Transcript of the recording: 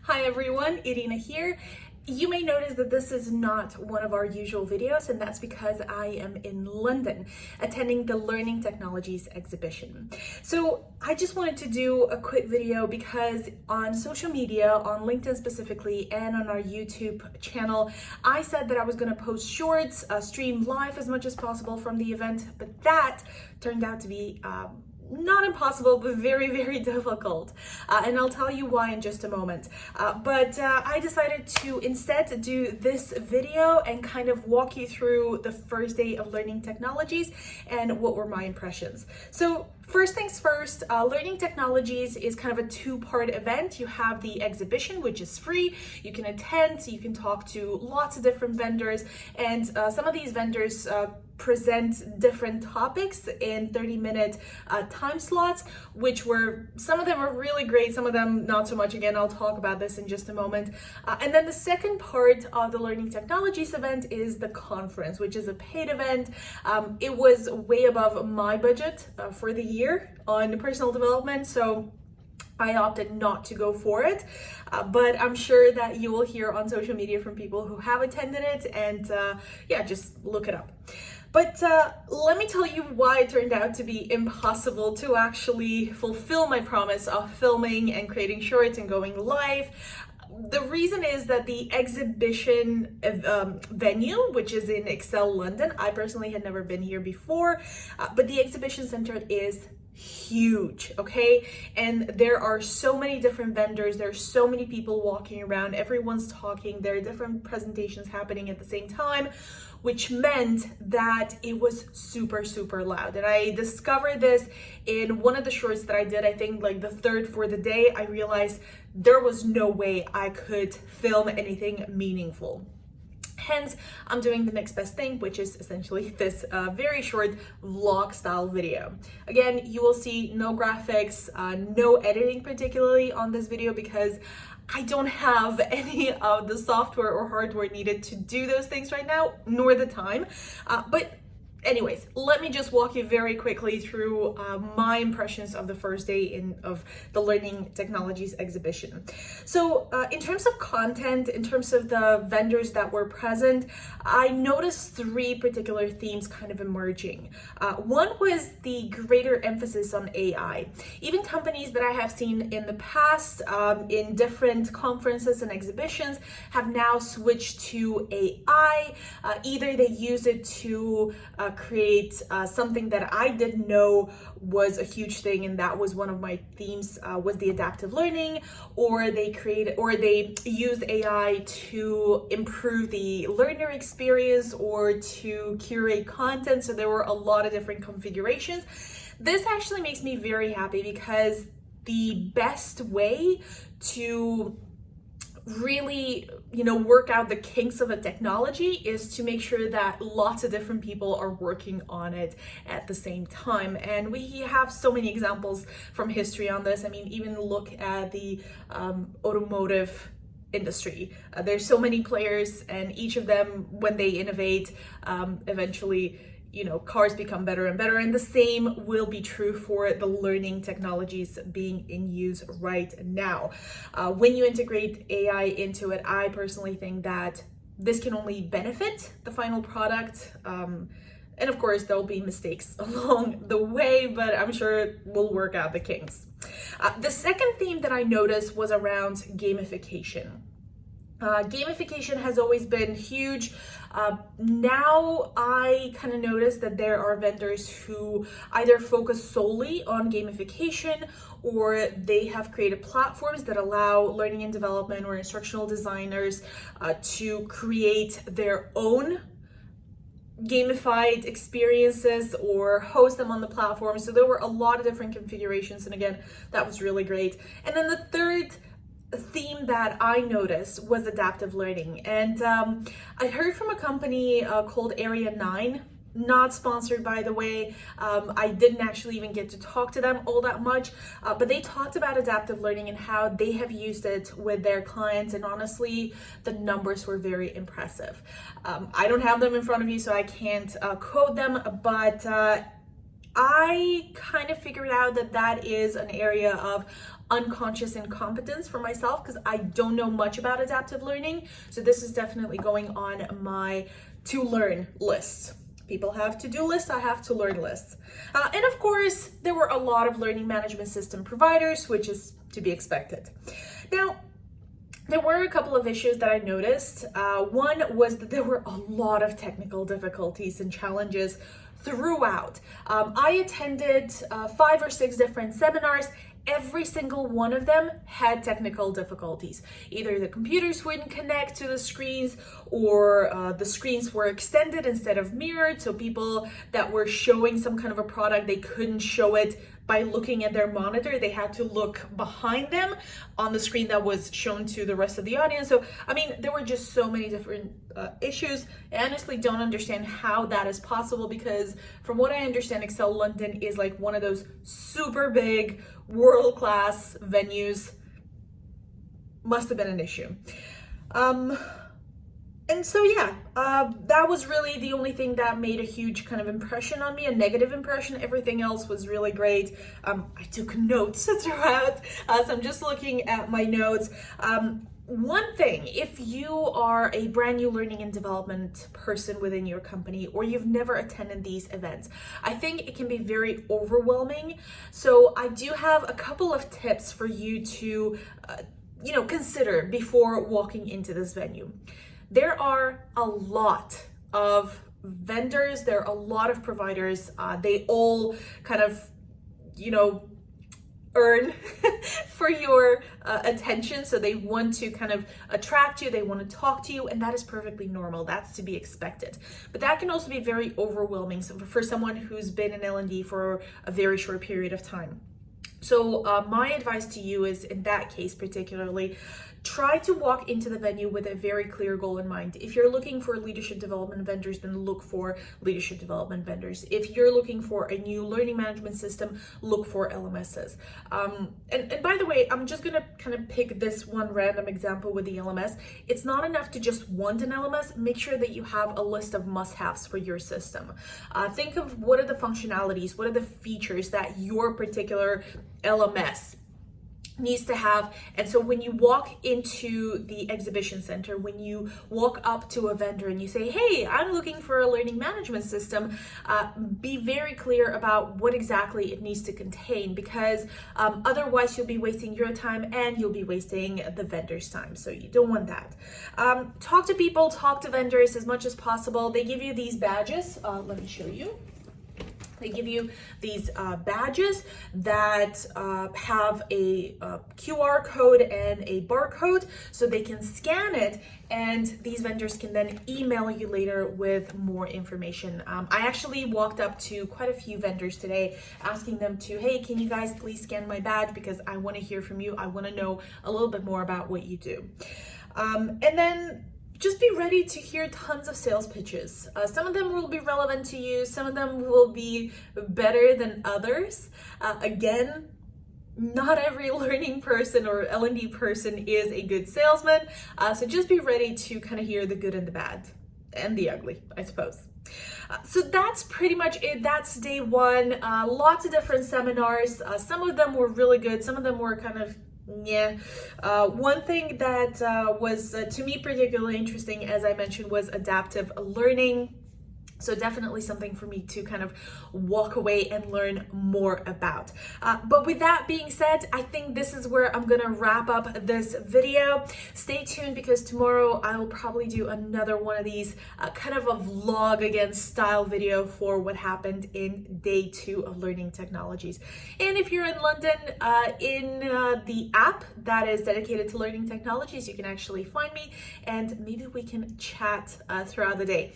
Hi everyone, Irina here. You may notice that this is not one of our usual videos, and that's because I am in London attending the Learning Technologies exhibition. So I just wanted to do a quick video because on social media, on LinkedIn specifically, and on our YouTube channel, I said that I was going to post shorts, stream live as much as possible from the event, but that turned out to be not impossible, but very, very difficult. And I'll tell you why in just a moment. But I decided to instead do this video and kind of walk you through the first day of Learning Technologies and what were my impressions. So first things first, Learning Technologies is kind of a two-part event. You have the exhibition, which is free. You can attend, you can talk to lots of different vendors, and some of these vendors present different topics in 30-minute time slots, which some of them are really great, some of them not so much. Again, I'll talk about this in just a moment. And then the second part of the Learning Technologies event is the conference, which is a paid event. It was way above my budget for the year on personal development, so I opted not to go for it, but I'm sure that you will hear on social media from people who have attended it, and yeah, just look it up. But let me tell you why it turned out to be impossible to actually fulfill my promise of filming and creating shorts and going live. The reason is that the exhibition venue, which is in Excel, London, I personally had never been here before, but the exhibition center is huge, okay? And there are so many different vendors, there are so many people walking around, everyone's talking, there are different presentations happening at the same time, which meant that it was super, super loud. And I discovered this in one of the shorts that I did, I think like the third for the day. I realized there was no way I could film anything meaningful. Hence, I'm doing the next best thing, which is essentially this very short vlog style video. Again, you will see no graphics, no editing particularly on this video because I don't have any of the software or hardware needed to do those things right now, nor the time. But anyways, let me just walk you very quickly through my impressions of the first day of the Learning Technologies exhibition. So in terms of content, in terms of the vendors that were present, I noticed three particular themes kind of emerging. One was the greater emphasis on AI. Even companies that I have seen in the past in different conferences and exhibitions have now switched to AI. Either they use it to create something that I didn't know was a huge thing, and that was one of my themes, was the adaptive learning, or they used AI to improve the learner experience or to curate content. So there were a lot of different configurations. This actually makes me very happy because the best way to really, work out the kinks of a technology is to make sure that lots of different people are working on it at the same time. And we have so many examples from history on this. I mean, even look at the automotive industry. There's so many players, and each of them, when they innovate, eventually cars become better and better, and the same will be true for the learning technologies being in use right now. When you integrate AI into it, I personally think that this can only benefit the final product. And of course, there'll be mistakes along the way, but I'm sure we'll work out the kinks. The second theme that I noticed was around gamification. Gamification has always been huge. Now I kind of notice that there are vendors who either focus solely on gamification, or they have created platforms that allow learning and development or instructional designers to create their own gamified experiences or host them on the platform. So there were a lot of different configurations, and again, that was really great. And then the third theme that I noticed was adaptive learning, and I heard from a company called Area 9, not sponsored by the way. I didn't actually even get to talk to them all that much, but they talked about adaptive learning and how they have used it with their clients, and honestly the numbers were very impressive. I don't have them in front of me, so I can't quote them, but I kind of figured out that that is an area of unconscious incompetence for myself because I don't know much about adaptive learning. So this is definitely going on my to learn list. People have to-do lists, I have to learn lists. And of course, there were a lot of learning management system providers, which is to be expected. Now, there were a couple of issues that I noticed. One was that there were a lot of technical difficulties and challenges throughout. I attended 5 or 6 different seminars. Every single one of them had technical difficulties. Either the computers wouldn't connect to the screens, or the screens were extended instead of mirrored. So people that were showing some kind of a product, they couldn't show it by looking at their monitor. They had to look behind them on the screen that was shown to the rest of the audience. So, I mean, there were just so many different issues. I honestly don't understand how that is possible because from what I understand, Excel London is like one of those super big world-class venues. Must have been an issue. And so, yeah, that was really the only thing that made a huge kind of impression on me, a negative impression. Everything else was really great. I took notes throughout, so I'm just looking at my notes. One thing, if you are a brand new learning and development person within your company, or you've never attended these events, I think it can be very overwhelming. So I do have a couple of tips for you to, consider before walking into this venue. There are a lot of vendors, there are a lot of providers, they all kind of, earn for your attention. So they want to kind of attract you, they want to talk to you, and that is perfectly normal. That's to be expected. But that can also be very overwhelming for someone who's been in L&D for a very short period of time. So my advice to you is, in that case particularly, try to walk into the venue with a very clear goal in mind. If you're looking for leadership development vendors, then look for leadership development vendors. If you're looking for a new learning management system, look for LMSs. And by the way, I'm just gonna kind of pick this one random example with the LMS. It's not enough to just want an LMS. Make sure that you have a list of must-haves for your system. Think of what are the functionalities, what are the features that your particular LMS needs to have. And so when you walk into the exhibition center, when you walk up to a vendor and you say, hey, I'm looking for a learning management system, be very clear about what exactly it needs to contain, because otherwise you'll be wasting your time and you'll be wasting the vendor's time. So you don't want that. Talk to people, talk to vendors as much as possible. They give you these badges. Let me show you. They give you these badges that have a QR code and a barcode, so they can scan it, and these vendors can then email you later with more information. I actually walked up to quite a few vendors today asking them to, hey, can you guys please scan my badge, because I want to hear from you. I want to know a little bit more about what you do. And then just be ready to hear tons of sales pitches. Some of them will be relevant to you. Some of them will be better than others. Again, not every learning person or L&D person is a good salesman. So just be ready to kind of hear the good and the bad and the ugly, I suppose. So that's pretty much it. That's day one. Lots of different seminars. Some of them were really good. Some of them were kind of yeah. One thing that was to me particularly interesting, as I mentioned, was adaptive learning. So definitely something for me to kind of walk away and learn more about. But with that being said, I think this is where I'm gonna wrap up this video. Stay tuned, because tomorrow I will probably do another one of these kind of a vlog again style video for what happened in day 2 of learning technologies. And if you're in London, in the app that is dedicated to learning technologies, you can actually find me and maybe we can chat throughout the day.